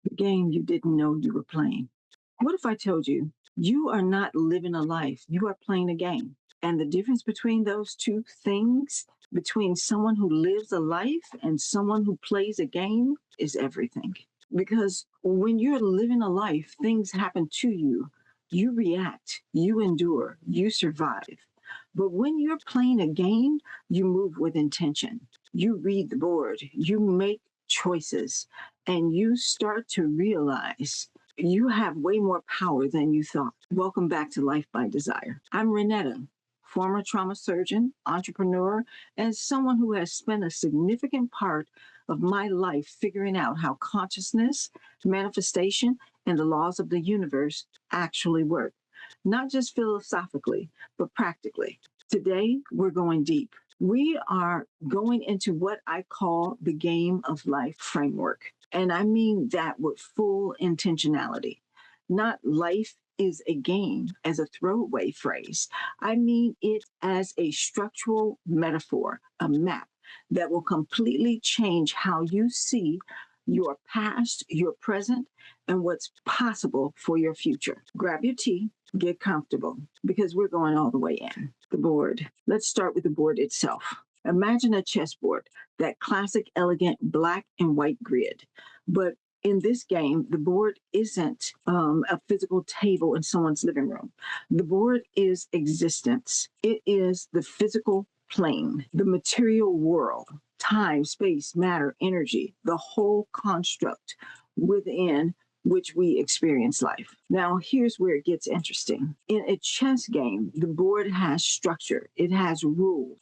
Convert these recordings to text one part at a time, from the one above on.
the game you didn't know you were playing. What if I told you you are not living a life, you are playing a game? And the difference between those two things, between someone who lives a life and someone who plays a game, is everything. Because when you're living a life, things happen to you. You react, you endure, you survive. But when you're playing a game, you move with intention. You read the board, you make choices, and you start to realize you have way more power than you thought. Welcome back to Life by Desire. I'm Renetta, former trauma surgeon, entrepreneur, and someone who has spent a significant part of my life figuring out how consciousness, manifestation, and the laws of the universe actually work. Not just philosophically, but practically. Today, we're going deep. We are going into what I call the game of life framework. And I mean that with full intentionality. Not life is a game as a throwaway phrase. I mean it as a structural metaphor, a map that will completely change how you see your past, your present, and what's possible for your future. Grab your tea, get comfortable, because we're going all the way in. The board. Let's start with the board itself. Imagine a chessboard, that classic, elegant black and white grid. But in this game, the board isn't a physical table in someone's living room. The board is existence. It is the physical plane, the material world, time, space, matter, energy, the whole construct within which we experience life. Now, here's where it gets interesting. In a chess game, the board has structure. It has rules.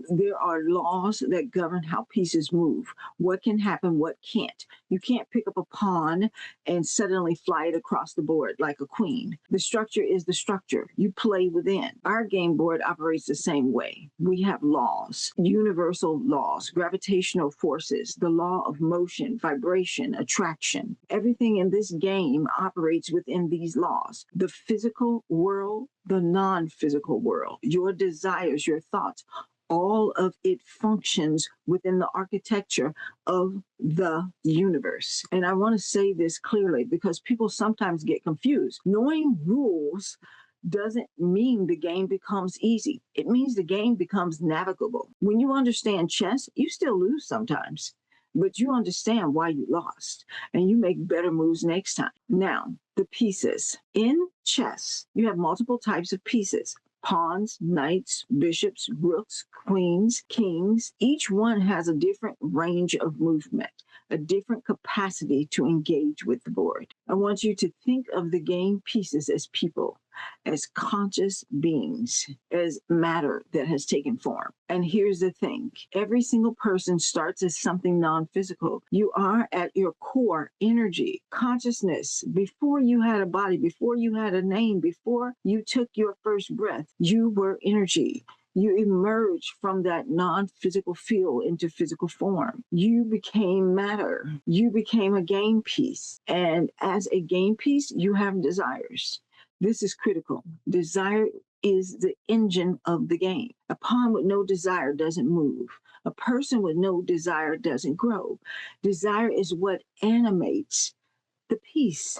There are laws that govern how pieces move, what can happen, what can't. You can't pick up a pawn and suddenly fly it across the board like a queen. The structure is the structure. You play within. Our game board operates the same way. We have laws, universal laws, gravitational forces, the law of motion, vibration, attraction. Everything in this game operates within these laws. The physical world, the non-physical world, your desires, your thoughts, all of it functions within the architecture of the universe. And I want to say this clearly because people sometimes get confused. Knowing rules doesn't mean the game becomes easy. It means the game becomes navigable. When you understand chess, you still lose sometimes, but you understand why you lost and you make better moves next time. Now, the pieces. In chess, you have multiple types of pieces. Pawns, knights, bishops, rooks, queens, kings. Each one has a different range of movement, a different capacity to engage with the board. I want you to think of the game pieces as people, as conscious beings, as matter that has taken form. And here's the thing. Every single person starts as something non-physical. You are at your core energy, consciousness. Before you had a body, before you had a name, before you took your first breath, you were energy. You emerged from that non-physical field into physical form. You became matter. You became a game piece. And as a game piece, you have desires. This is critical. Desire is the engine of the game. A pawn with no desire doesn't move. A person with no desire doesn't grow. Desire is what animates the piece.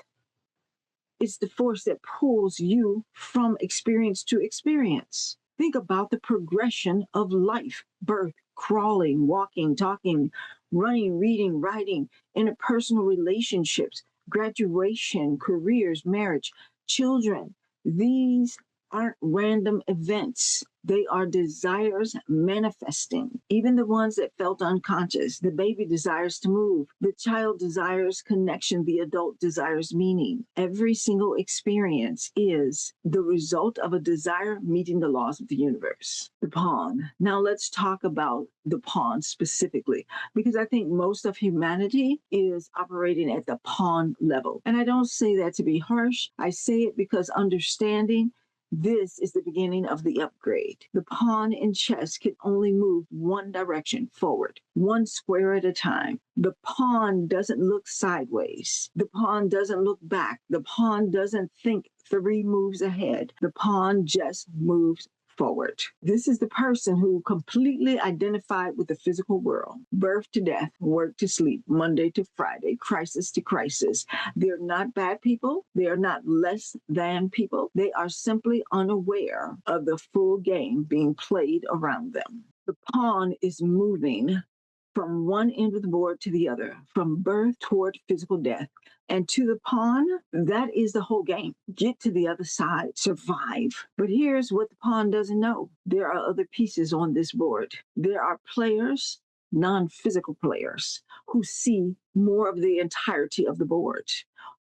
It's the force that pulls you from experience to experience. Think about the progression of life: birth, crawling, walking, talking, running, reading, writing, interpersonal relationships, graduation, careers, marriage, children. These aren't random events. They are desires manifesting. Even the ones that felt unconscious. The baby desires to move. The child desires connection. The adult desires meaning. Every single experience is the result of a desire meeting the laws of the universe. The pawn. Now let's talk about the pawn specifically, because I think most of humanity is operating at the pawn level. And I don't say that to be harsh. I say it because understanding this is the beginning of the upgrade. The pawn in chess can only move one direction forward, one square at a time. The pawn doesn't look sideways. The pawn doesn't look back. The pawn doesn't think 3 moves ahead. The pawn just moves forward. This is the person who completely identified with the physical world, birth to death, work to sleep, Monday to Friday, crisis to crisis. They're not bad people. They are not less than people. They are simply unaware of the full game being played around them. The pawn is moving from one end of the board to the other, from birth toward physical death. And to the pawn, that is the whole game. Get to the other side, survive. But here's what the pawn doesn't know. There are other pieces on this board. There are players, non-physical players, who see more of the entirety of the board,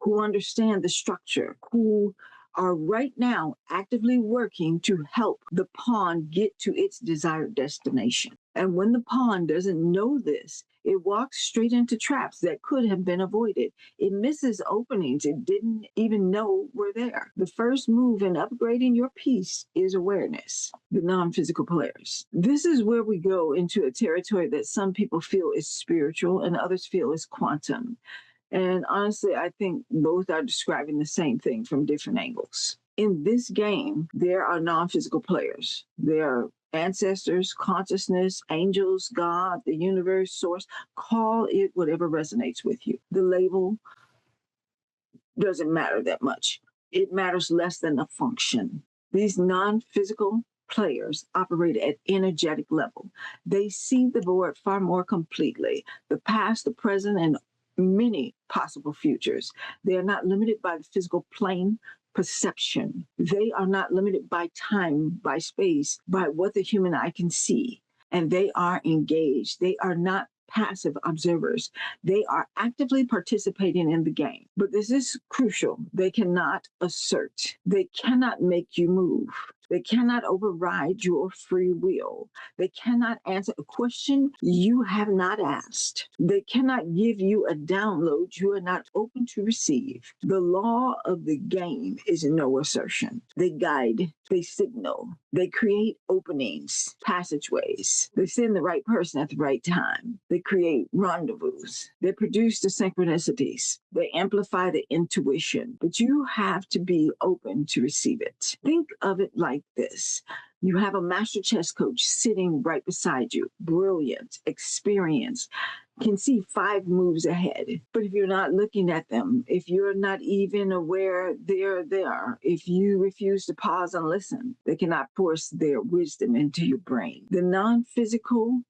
who understand the structure, who are right now actively working to help the pawn get to its desired destination. And when the pawn doesn't know this, it walks straight into traps that could have been avoided. It misses openings it didn't even know were there. The first move in upgrading your piece is awareness, the non-physical players. This is where we go into a territory that some people feel is spiritual and others feel is quantum. And honestly, I think both are describing the same thing from different angles. In this game, there are non-physical players. There are ancestors, consciousness, angels, God, the universe, source. Call it whatever resonates with you. The label doesn't matter that much. It matters less than the function. These non-physical players operate at energetic level. They see the board far more completely, the past, the present, and many possible futures. They are not limited by the physical plane perception. They are not limited by time, by space, by what the human eye can see. And they are engaged. They are not passive observers. They are actively participating in the game. But this is crucial. They cannot assert. They cannot make you move. They cannot override your free will. They cannot answer a question you have not asked. They cannot give you a download you are not open to receive. The law of the game is no assertion. They guide, they signal, they create openings, passageways. They send the right person at the right time. They create rendezvous. They produce the synchronicities. They amplify the intuition. But you have to be open to receive it. Think of it like this. You have a master chess coach sitting right beside you, brilliant, experienced, can see 5 moves ahead. But if you're not looking at them, if you're not even aware they're there, if you refuse to pause and listen, they cannot force their wisdom into your brain. The non-physical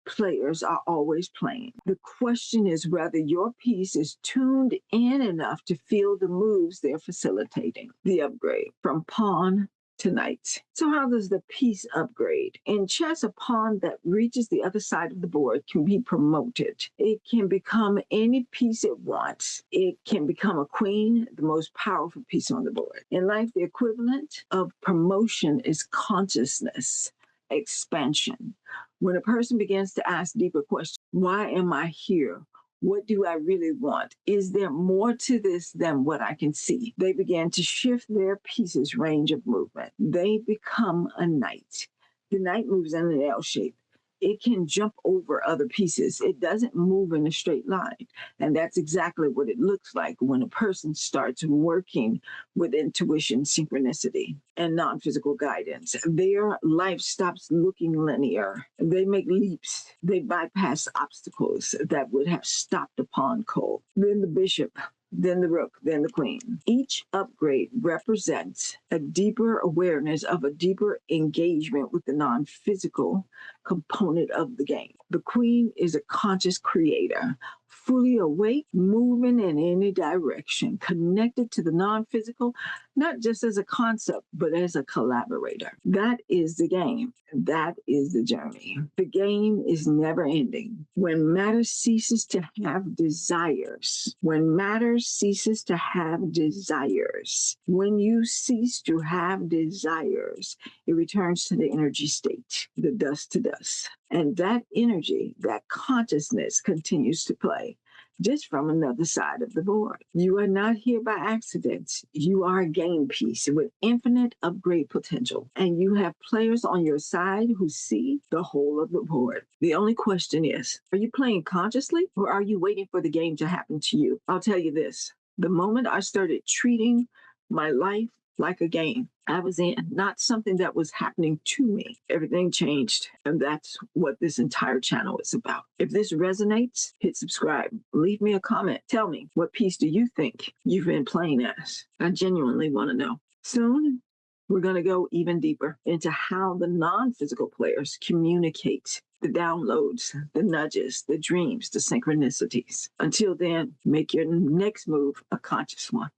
players are always playing. The question is whether your piece is tuned in enough to feel the moves they're facilitating. The upgrade from pawn to knight. So how does the piece upgrade? In chess, a pawn that reaches the other side of the board can be promoted. It can become any piece it wants. It can become a queen, the most powerful piece on the board. In life, the equivalent of promotion is consciousness expansion. When a person begins to ask deeper questions, why am I here? What do I really want? Is there more to this than what I can see? They begin to shift their piece's range of movement. They become a knight. The knight moves in an L shape. It can jump over other pieces. It doesn't move in a straight line. And that's exactly what it looks like when a person starts working with intuition, synchronicity, and non-physical guidance. Their life stops looking linear. They make leaps. They bypass obstacles that would have stopped a pawn cold. Then the bishop, then the rook, then the queen. Each upgrade represents a deeper awareness of a deeper engagement with the non-physical component of the game. The queen is a conscious creator, fully awake, moving in any direction, connected to the non-physical, not just as a concept, but as a collaborator. That is the game. That is the journey. The game is never ending. When matter ceases to have desires, when matter ceases to have desires, when you cease to have desires, it returns to the energy state, the dust to dust. And that energy, that consciousness continues to play just from another side of the board. You are not here by accident. You are a game piece with infinite upgrade potential. And you have players on your side who see the whole of the board. The only question is, are you playing consciously or are you waiting for the game to happen to you? I'll tell you this. The moment I started treating my life like a game I was in, not something that was happening to me. Everything changed. And that's what this entire channel is about. If this resonates, hit subscribe. Leave me a comment. Tell me, what piece do you think you've been playing as? I genuinely want to know. Soon, we're going to go even deeper into how the non-physical players communicate, the downloads, the nudges, the dreams, the synchronicities. Until then, make your next move a conscious one.